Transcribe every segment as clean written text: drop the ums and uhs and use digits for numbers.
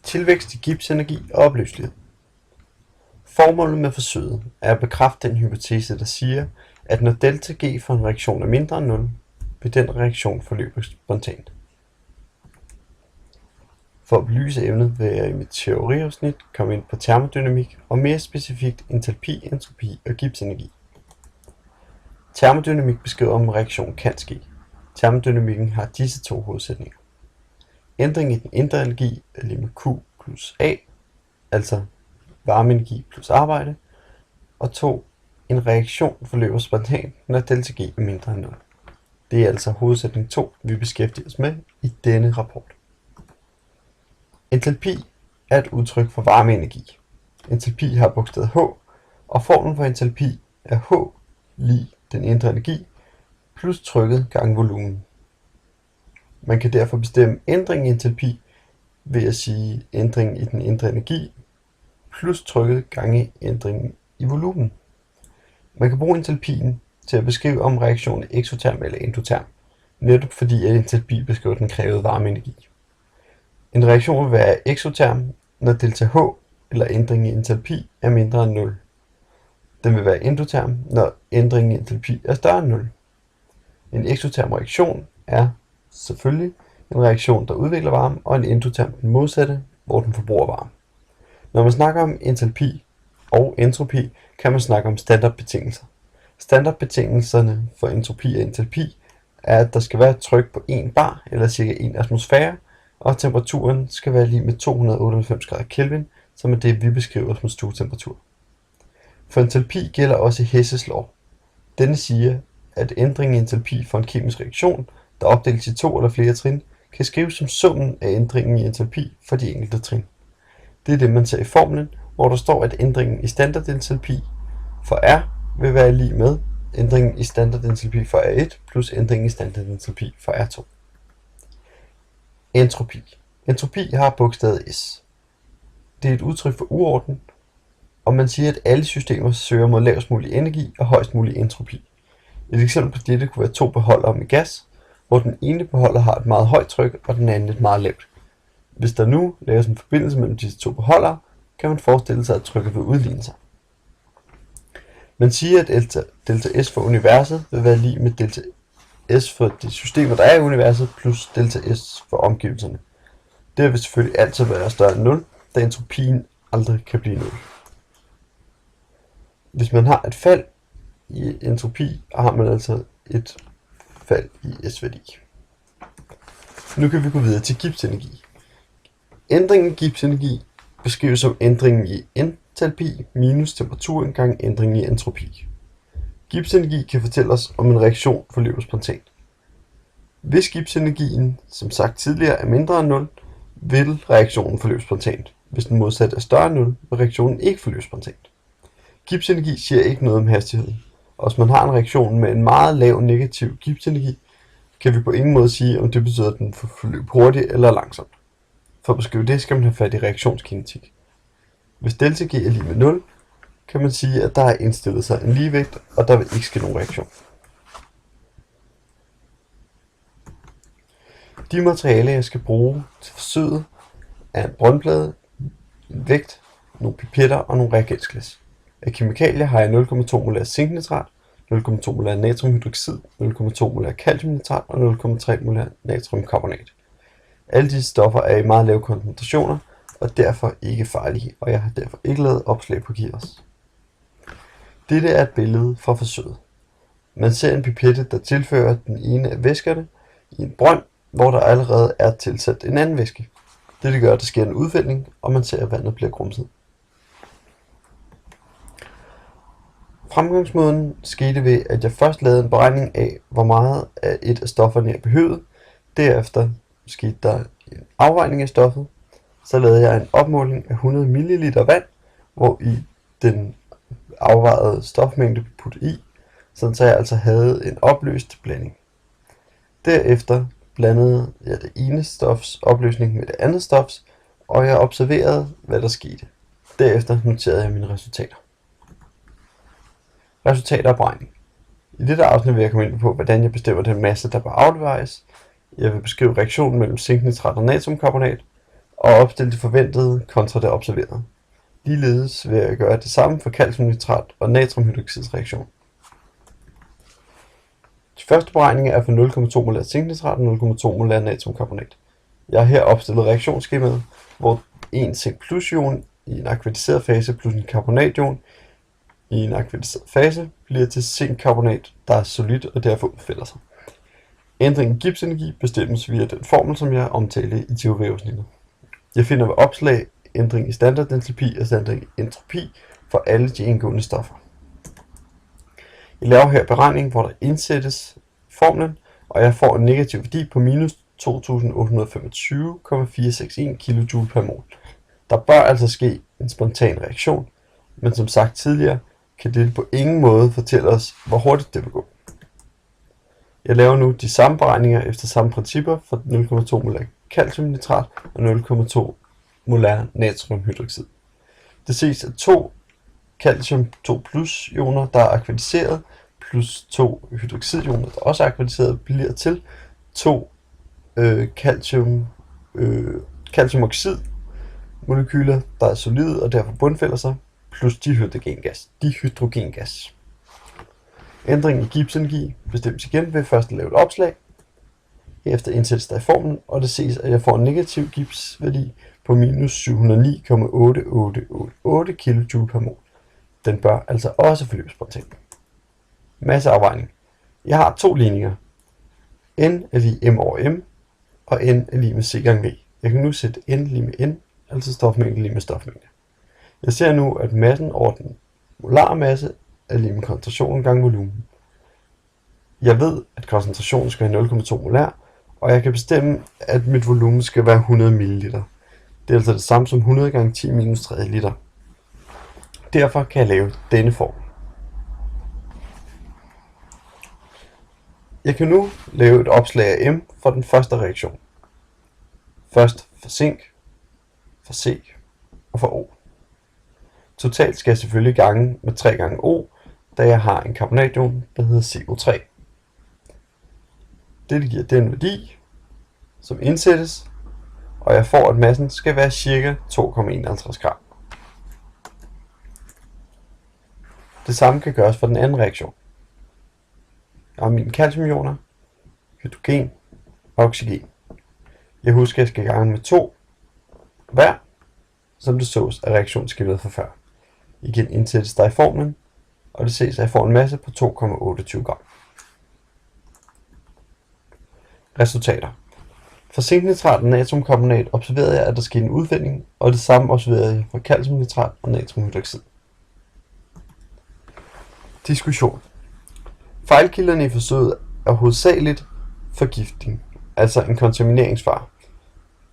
Tilvækst i gipsenergi og opløselighed. Formålet med forsøget er at bekræfte den hypotese, der siger, at når delta G for en reaktion er mindre end 0, vil den reaktion forløbe spontant. For at belyse emnet vil jeg i mit teoriafsnit komme ind på termodynamik og mere specifikt entalpi, entropi og gipsenergi. Termodynamik beskriver, om en reaktion kan ske. Termodynamikken har disse to hovedsætninger. Ændring i den indre energi er lig med Q plus A, altså varmeenergi plus arbejde, og 2. En reaktion forløber spontant, når delta G er mindre end 0. Det er altså hovedsætning 2, vi beskæftiger os med i denne rapport. Entalpi er et udtryk for varmeenergi. Entalpi har bogstavet H, og formlen for entalpi er H lig den indre energi plus trykket gange volumen. Man kan derfor bestemme ændringen i entalpi ved at sige ændringen i den indre energi plus trykket gange ændringen i volumen. Man kan bruge entalpien til at beskrive, om reaktionen er eksoterm eller endoterm, netop fordi at entalpi beskriver den krævede varmeenergi. En reaktion vil være eksoterm, når delta H eller ændringen i entalpi er mindre end 0. Den vil være endoterm, når ændringen i entalpi er større end 0. En eksoterm reaktion er selvfølgelig en reaktion, der udvikler varme, og en endoterm den modsatte, hvor den forbruger varme. Når man snakker om entalpi og entropi, kan man snakke om standardbetingelser. Standardbetingelserne for entropi og entalpi er, at der skal være et tryk på 1 bar, eller ca. 1 atmosfære, og temperaturen skal være lige med 298 grader Kelvin, som er det, vi beskriver som stuetemperatur. For entalpi gælder også Hesses lov. Denne siger, at ændringen i entalpi for en kemisk reaktion, der opdeles i 2 eller flere trin, kan skrives som summen af ændringen i entalpi for de enkelte trin. Det er det, man ser i formlen, hvor der står, at ændringen i standardentalpi for R vil være lig med ændringen i standardentalpi for R1 plus ændringen i standardentalpi for R2. Entropi. Entropi har bogstavet S. Det er et udtryk for uorden, og man siger, at alle systemer søger mod lavest mulig energi og højst mulig entropi. Et eksempel på dette kunne være 2 beholdere med gas, hvor den ene beholder har et meget højt tryk, og den anden et meget lavt. Hvis der nu laves en forbindelse mellem disse 2 beholdere, kan man forestille sig, at trykket vil udligne sig. Man siger, at delta S for universet vil være lig med delta S for de systemer, der er i universet, plus delta S for omgivelserne. Det vil selvfølgelig altid være større end 0, da entropien aldrig kan blive 0. Hvis man har et fald i entropi, har man altså et fald i S-værdi. Nu kan vi gå videre til gipsenergi. Ændringen i gipsenergi beskrives som ændringen i entalpi minus temperaturen gange ændringen i entropi. Gipsenergi kan fortælle os, om en reaktion forløber spontant. Hvis gipsenergien, som sagt tidligere, er mindre end 0, vil reaktionen forløbe spontant. Hvis den modsatte er større end 0, vil reaktionen ikke forløbe spontant. Gipsenergi siger ikke noget om hastigheden, og hvis man har en reaktion med en meget lav negativ gipsenergi, kan vi på ingen måde sige, om det betyder, at den forløber hurtigt eller langsomt. For at beskrive det, skal man have fat i reaktionskinetik. Hvis delta G er lig med 0, kan man sige, at der er indstillet sig en ligevægt, og der vil ikke ske nogen reaktion. De materialer, jeg skal bruge til forsøget, er en brøndplade, en vægt, nogle pipetter og nogle reagensglas. Af kemikalier har jeg 0,2 molar zinknitrat, 0,2 molar natriumhydroxid, 0,2 molar kaliumnitrat og 0,3 molar natriumkarbonat. Alle disse stoffer er i meget lave koncentrationer og derfor ikke farlige, og jeg har derfor ikke lavet opslag på GIRS. Dette er et billede fra forsøget. Man ser en pipette, der tilfører den ene af væskerne i en brønd, hvor der allerede er tilsat en anden væske. Dette gør, at der sker en udfældning, og man ser, at vandet bliver grumset. Fremgangsmåden skete ved, at jeg først lavede en beregning af, hvor meget af et af stofferne jeg behøvede. Derefter skete der en afvejning af stoffet. Så lavede jeg en opmåling af 100 ml vand, hvor i den afvejede stofmængde blev puttet i, så jeg altså havde en opløst blanding. Derefter blandede jeg det ene stofs opløsning med det andet stofs, og jeg observerede, hvad der skete. Derefter noterede jeg mine resultater. Resultater af beregning. I dette afsnit vil jeg komme ind på, hvordan jeg bestemmer den masse, der bør afleveres. Jeg vil beskrive reaktionen mellem zinknitrat og natriumkarbonat, og opstille det forventede kontra det observerede. Ligeledes vil jeg gøre det samme for calciumnitrat og natriumhydroxidsreaktion. De første beregninger er for 0,2 molar zinknitrat og 0,2 molar natriumkarbonat. Jeg har her opstillet reaktionsskemaet, hvor en zink plus ion i en akvalificeret fase plus en karbonation i en akvalificeret fase bliver til zinkkarbonat, der er solidt og derfor udfælder sig. Ændringen i Gibbs-energi bestemmes via den formel, som jeg omtalte i teoriafsnittet. Jeg finder ved opslag ændring i standardentropi og standardentropi for alle de indgående stoffer. Jeg laver her beregningen, hvor der indsættes formlen, og jeg får en negativ værdi på minus 2825,461 kJ per mol. Der bør altså ske en spontan reaktion, men som sagt tidligere, kan dette på ingen måde fortælle os, hvor hurtigt det vil gå. Jeg laver nu de samme beregninger efter samme principper for 0,2 molar calciumnitrat og 0,2 molar natriumhydroxid. Det ses, at 2 calcium 2 plus ioner, der er akvaliseret, plus 2 hydroxidioner, der også er akvaliseret, bliver til 2 calciumoxid molekyler, der er solide og derfor bundfælder sig, plus dihydrogengas. Ændringen i Gibbs-energi bestemmes igen ved først at lave et opslag. Herefter indsættes der i formlen, og det ses, at jeg får en negativ Gibbs-værdi på minus 709,8888 kJ per mol. Den bør altså også forløbe spontant. Masseafvejning. Jeg har to ligninger. N er lig M over M, og N er lig med C gange V. Jeg kan nu sætte N lig med N, altså stofmængde lig med stofmængde. Jeg ser nu, at massen over den molare masse er lig med koncentrationen gange volumen. Jeg ved, at koncentrationen skal have 0,2 molar, og jeg kan bestemme, at mit volumen skal være 100 ml. Det er altså det samme som 100 gange 10 minus 3 liter. Derfor kan jeg lave denne form. Jeg kan nu lave et opslag af M for den første reaktion. Først for zink, for C og for O. Totalt skal jeg selvfølgelig gange med 3 gange O, da jeg har en karbonation, der hedder CO3. Dette giver den værdi, som indsættes, og jeg får, at massen skal være ca. 2,51 gram. Det samme kan gøres for den anden reaktion. Jeg har mine calciumioner, hydrogen og oxygen. Jeg husker, at jeg skal gange med 2 hver, som det sås af reaktionsskemaet fra før. Igen indsættes der i formlen, og det ses, at jeg får en masse på 2,28 gram. Resultater. For zinknitrat og natriumkarbonat observerede jeg, at der skete en udvinding, og det samme observerede jeg for calciumnitrat og natriumhydroxid. Diskussion. Fejlkilderne i forsøget er hovedsageligt forgiftning, altså en kontamineringsfare.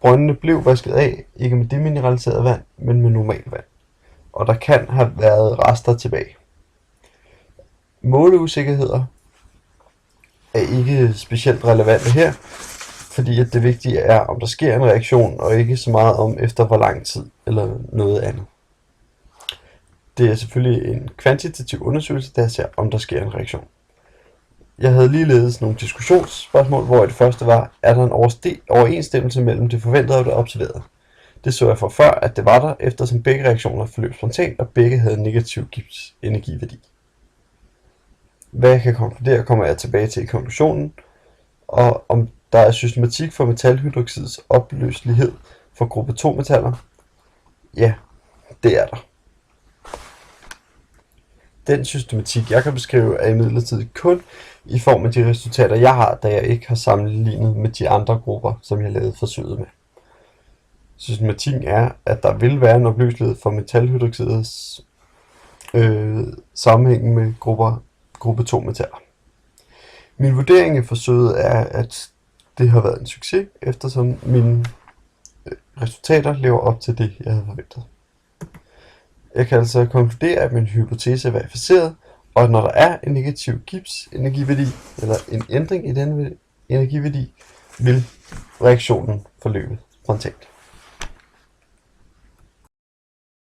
Brøndene blev vasket af, ikke med demineraliseret vand, men med normalt vand, og der kan have været rester tilbage. Måleusikkerheder er ikke specielt relevante her, fordi at det vigtige er, om der sker en reaktion, og ikke så meget om efter hvor lang tid eller noget andet. Det er selvfølgelig en kvantitativ undersøgelse, der ser, om der sker en reaktion. Jeg havde ligeledes nogle diskussionsspørgsmål, hvor det første var, er der en overensstemmelse mellem det forventede og det observerede. Det så jeg for før, at det var der, eftersom begge reaktioner forløb spontant, og begge havde negativ Gibbs energiværdi. Hvad jeg kan konkludere, kommer jeg tilbage til i konklusionen, og om der er systematik for metalhydroxids opløselighed for gruppe 2 metaller. Ja, det er der. Den systematik, jeg kan beskrive, er imidlertid kun i form af de resultater, jeg har, da jeg ikke har sammenlignet med de andre grupper, som jeg lavede forsøget med. Systematikken er, at der vil være en opløselighed for metalhydroxidets sammenhæng med gruppe 2 metaller. Min vurdering af forsøget er, at det har været en succes, eftersom mine resultater lever op til det, jeg havde forventet. Jeg kan altså konkludere, at min hypotese er verificeret, og at når der er en negativ Gibbs energiværdi, eller en ændring i denne energiværdi, vil reaktionen forløbe spontant.